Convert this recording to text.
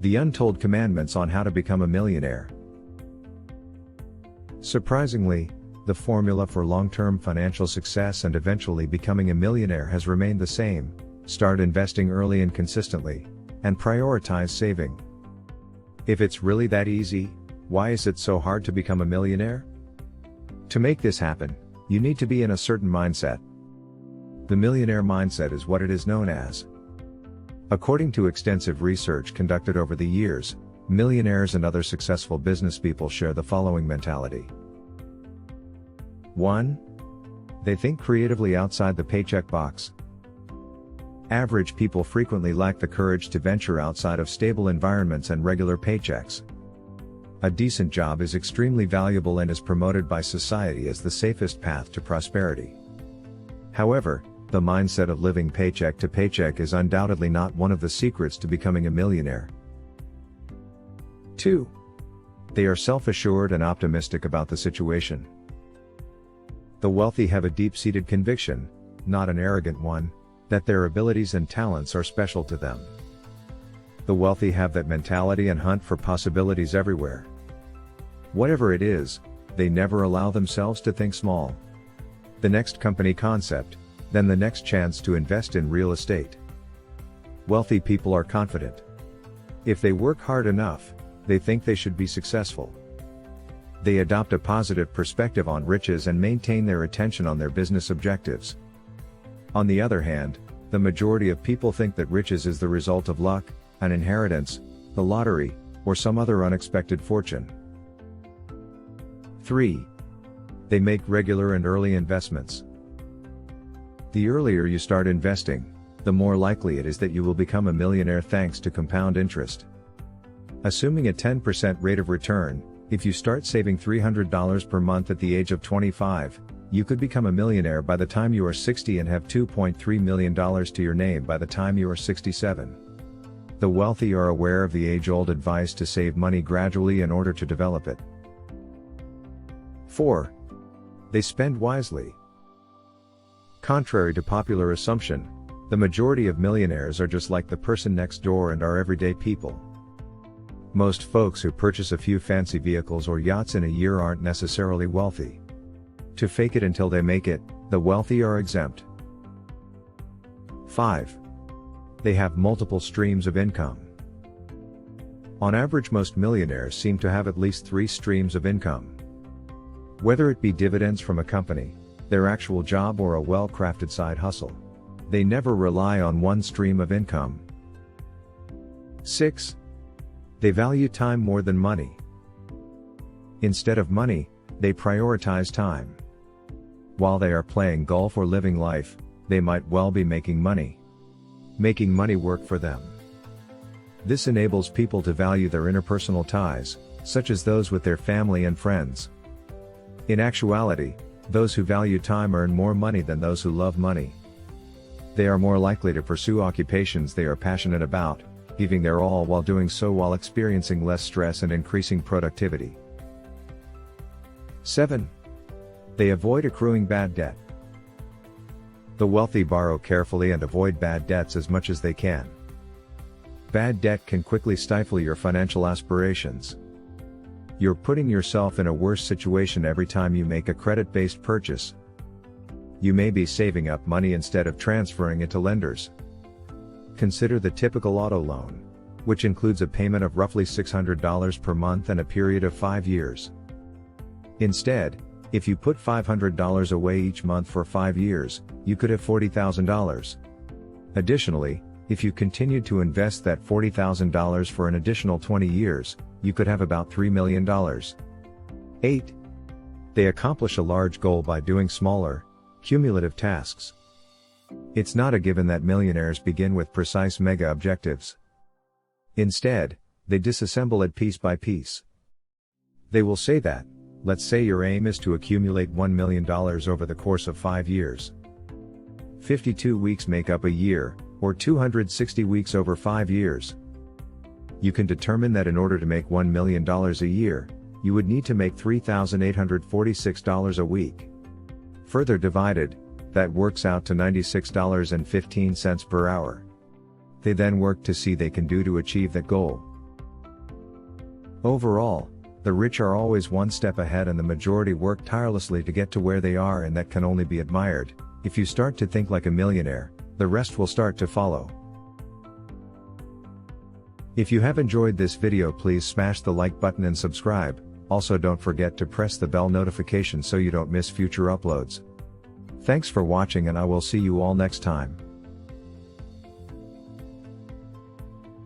The Untold Commandments on How to Become a Millionaire. Surprisingly, the formula for long-term financial success and eventually becoming a millionaire has remained the same: start investing early and consistently, and prioritize saving. If it's really that easy, why is it so hard to become a millionaire? To make this happen, you need to be in a certain mindset. The millionaire mindset is what it is known as. According to extensive research conducted over the years, millionaires and other successful business people share the following mentality. 1. They think creatively outside the paycheck box. Average people frequently lack the courage to venture outside of stable environments and regular paychecks. A decent job is extremely valuable and is promoted by society as the safest path to prosperity. However, the mindset of living paycheck to paycheck is undoubtedly not one of the secrets to becoming a millionaire. 2. They are self-assured and optimistic about the situation. The wealthy have a deep-seated conviction, not an arrogant one, that their abilities and talents are special to them. The wealthy have that mentality and hunt for possibilities everywhere. Whatever it is, they never allow themselves to think small. The next company concept, then the next chance to invest in real estate. Wealthy people are confident. If they work hard enough, they think they should be successful. They adopt a positive perspective on riches and maintain their attention on their business objectives. On the other hand, the majority of people think that riches is the result of luck, an inheritance, the lottery, or some other unexpected fortune. 3. They make regular and early investments. The earlier you start investing, the more likely it is that you will become a millionaire thanks to compound interest. Assuming a 10% rate of return, if you start saving $300 per month at the age of 25, you could become a millionaire by the time you are 60 and have $2.3 million to your name by the time you are 67. The wealthy are aware of the age-old advice to save money gradually in order to develop it. 4. They spend wisely. Contrary to popular assumption, the majority of millionaires are just like the person next door and are everyday people. Most folks who purchase a few fancy vehicles or yachts in a year aren't necessarily wealthy. To fake it until they make it, the wealthy are exempt. 5. They have multiple streams of income. On average, most millionaires seem to have at least 3 streams of income. Whether it be dividends from a company, their actual job, or a well-crafted side hustle, they never rely on one stream of income. 6. They value time more than money. Instead of money, they prioritize time. While they are playing golf or living life, they might well be making money. Making money work for them. This enables people to value their interpersonal ties, such as those with their family and friends. In actuality, those who value time earn more money than those who love money. They are more likely to pursue occupations they are passionate about, giving their all while doing so while experiencing less stress and increasing productivity. 7. They avoid accruing bad debt. The wealthy borrow carefully and avoid bad debts as much as they can. Bad debt can quickly stifle your financial aspirations. You're putting yourself in a worse situation every time you make a credit-based purchase. You may be saving up money instead of transferring it to lenders. Consider the typical auto loan, which includes a payment of roughly $600 per month and a period of 5 years. Instead, if you put $500 away each month for 5 years, you could have $40,000. Additionally, if you continued to invest that $40,000 for an additional 20 years, you could have about $3 million. 8. They accomplish a large goal by doing smaller, cumulative tasks. It's not a given that millionaires begin with precise mega objectives. Instead, they disassemble it piece by piece. They will say that, let's say your aim is to accumulate $1 million over the course of 5 years. 52 weeks make up a year, or 260 weeks over 5 years. You can determine that in order to make $1 million a year, you would need to make $3,846 a week. Further divided, that works out to $96.15 per hour. They then work to see they can do to achieve that goal. Overall, the rich are always one step ahead and the majority work tirelessly to get to where they are, and that can only be admired. If you start to think like a millionaire, the rest will start to follow. If you have enjoyed this video, please smash the like button and subscribe. Also, don't forget to press the bell notification so you don't miss future uploads. Thanks for watching, and I will see you all next time.